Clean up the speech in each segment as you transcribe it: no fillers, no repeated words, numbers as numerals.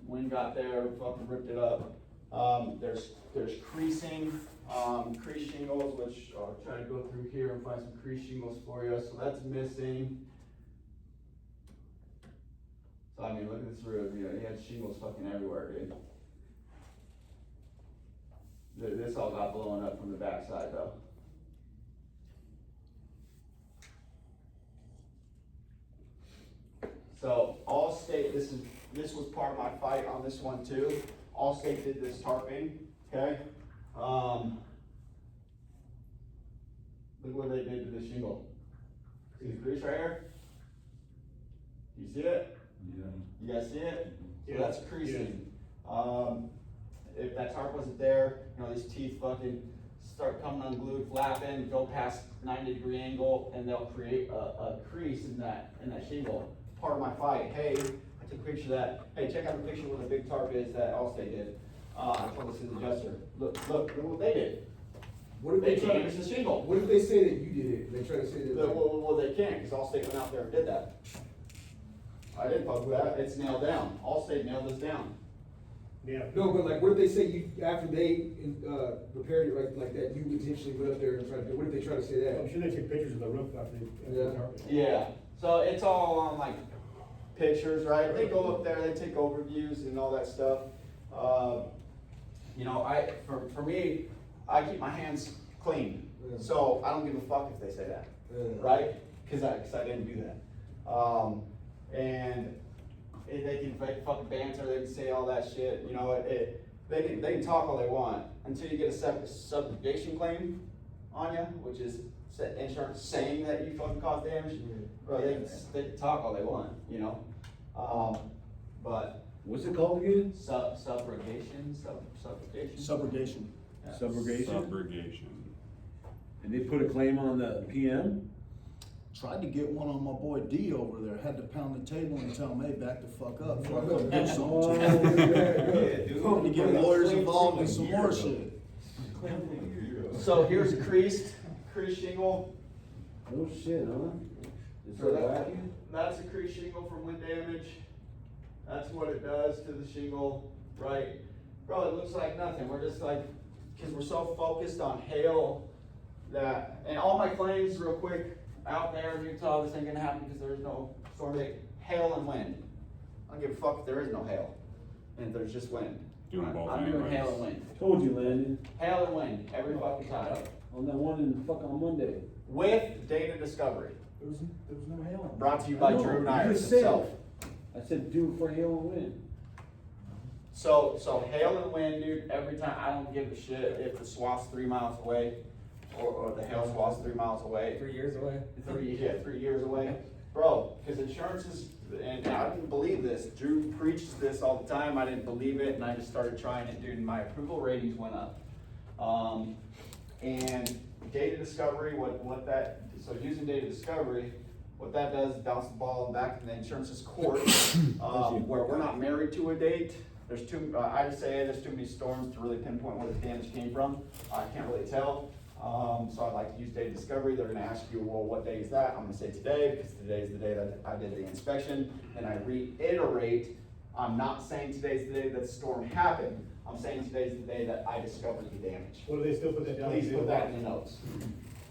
Wind got there, fucking ripped it up. There's creasing, crease shingles, which I'll try to go through here and find some crease shingles for you. So that's missing. So I mean, look at this roof. You know, he had shingles fucking everywhere, dude. This all got blown up from the backside though. So Allstate, this was part of my fight on this one too. Allstate did this tarping, okay? Look what they did to the shingle. See the crease right here? Do you see it? Yeah. You guys see it? Yeah. So that's creasing. If that tarp wasn't there, you know, these teeth fucking start coming unglued, flapping, go past 90-degree angle, and they'll create a crease in that shingle. Part of my fight. Hey, I took a picture of that. Hey, check out the picture where the big tarp is that Allstate did. I told this to the adjuster. Look what they did. What if They they try changed the shingle. What if they say that you did it? They try to say that. Well, they can't, because Allstate went out there and did that. I didn't fuck with that. It's nailed down. Allstate nailed this down. Yeah. No, but like, what if they say you after they repaired it like that, you intentionally went up there and tried to? What if they try to say that? I'm sure they took pictures of the roof after they. Yeah. Yeah. So it's all on like pictures, right? They go up there, they take overviews and all that stuff. You know, for me, I keep my hands clean. Yeah. So I don't give a fuck if they say that, right? Because I didn't do that. And they can fucking banter, they can say all that shit. You know, they can talk all they want until you get a subrogation claim on you, which is insurance saying that you fucking caused damage. Bro, they can talk all they want, you know. But What's it called again? subrogation. Subrogation. Yeah. Subrogation? Subrogation. And they put a claim on the PM? Tried to get one on my boy D over there. Had to pound the table and tell him, hey, back the fuck up before I come do something to you. Trying to get lawyers involved in some more shit. So here's a crease shingle. No shit, huh? Is So there a vacuum? that's a crease shingle from wind damage. That's what it does to the shingle, right? Bro, it looks like nothing. We're just like, because we're so focused on hail that, and all my claims real quick, out there in Utah, this ain't gonna happen because there's no storm date. Hail and wind. I don't give a fuck if there is no hail, and if there's just wind. Doing both I'm doing anyways. hail and wind. Told you, Landon. Hail and wind, every fucking time. On that one in fuck on Monday. With data discovery. There was no hail. Brought to you by I know, Drew you Nyers just said himself. I said do it for hail and wind. So hail and wind, dude, every time, I don't give a shit if the swath's 3 miles away, or the hail swath's 3 miles away. 3 years away. 3 years away. Bro, because insurance is, and I didn't believe this, Drew preaches this all the time, I didn't believe it, and I just started trying it, dude, and my approval ratings went up. And data discovery, what that, so using data discovery, what that does is bounce the ball back in the insurance's court, where we're not married to a date. There's I just say there's too many storms to really pinpoint where the damage came from. I can't really tell. So I'd like to use data discovery. They're gonna ask you, well, what day is that? I'm gonna say today, because today is the day that I did the inspection. And I reiterate, I'm not saying today's the day that the storm happened. I'm saying today's the day that I discovered the damage. What do they still put that down? Please put that in the notes.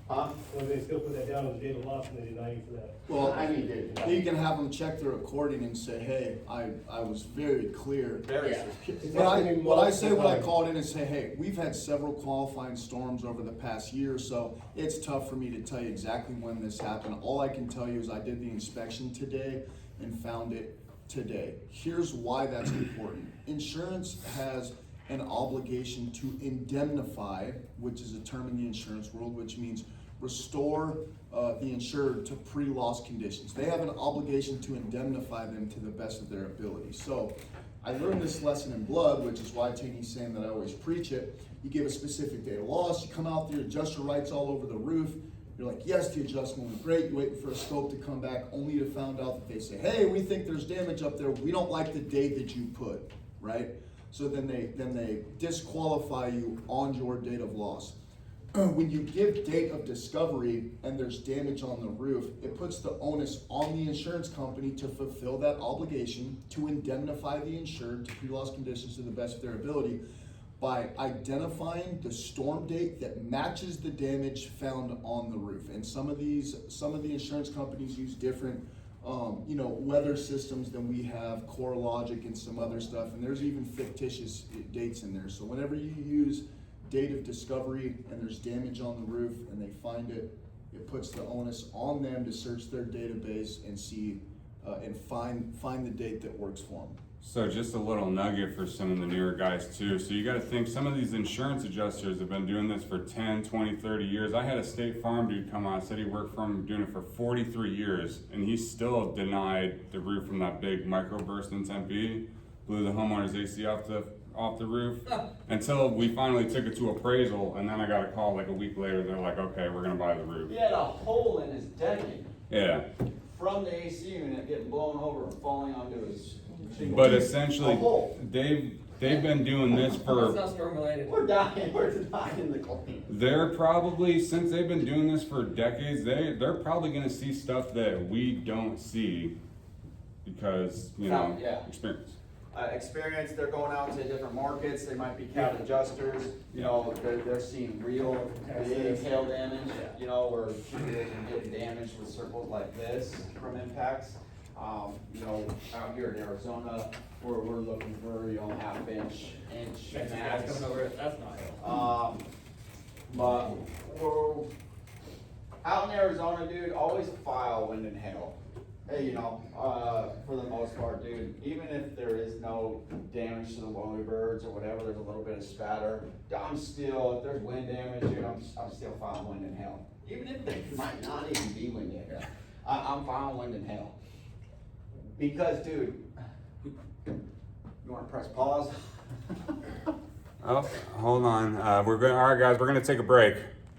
Huh? What do they still put that down as a date of loss and they deny you for that? Well, I mean, dude. you can have them check the recording and say, hey, I was very clear. Very Yeah. specific. What I say when I called in and say, hey, we've had several qualifying storms over the past year, so it's tough for me to tell you exactly when this happened. All I can tell you is I did the inspection today and found it today. Here's why that's important. Insurance has an obligation to indemnify, which is a term in the insurance world, which means restore the insured to pre-loss conditions. They have an obligation to indemnify them to the best of their ability. So I learned this lesson in blood, which is why Tanguy's saying that I always preach it. You give a specific date of loss, you come out there, adjuster writes all over the roof. You're like, yes, the adjustment was great. You're waiting for a scope to come back, only to find out that they say, hey, we think there's damage up there. We don't like the date that you put, right? So then they disqualify you on your date of loss. when you give date of discovery and there's damage on the roof, it puts the onus on the insurance company to fulfill that obligation to indemnify the insured to pre-loss conditions to the best of their ability by identifying the storm date that matches the damage found on the roof. And some of the insurance companies use different weather systems than we have, CoreLogic and some other stuff, and there's even fictitious dates in there. So whenever you use date of discovery and there's damage on the roof and they find it, it puts the onus on them to search their database and see and find the date that works for them. So just a little nugget for some of the newer guys too. So you gotta think some of these insurance adjusters have been doing this for 10, 20, 30 years. I had a State Farm dude come on, said he worked for him doing it for 43 years, and he still denied the roof from that big microburst in Tempe, blew the homeowner's AC off the roof, until we finally took it to appraisal, and then I got a call like a week later, they're like, okay, we're gonna buy the roof. He had a hole in his decking Yeah. from the AC unit getting blown over and falling onto his shingle. But A essentially, hole. they've been doing this It's for, not storm related. We're dying in the clean. they're probably, since they've been doing this for decades, they're probably gonna see stuff that we don't see because, Yeah. experience. Experience, they're going out to different markets, they might be cat adjusters, they're seeing real big hail damage, where people can get damaged with circles like this from impacts. Out here in Arizona, we're looking for, inch That's max. coming over, that's not helpful. But we're out in Arizona, dude, always file wind and hail. Hey, for the most part, dude, even if there is no damage to the woolly birds or whatever, there's a little bit of spatter, if there's wind damage, dude, I'm still filing wind and hail. Even if there might not even be wind and hail, I'm filing wind and hail. Because, dude, you wanna press pause? Oh, hold on, all right guys, we're gonna take a break.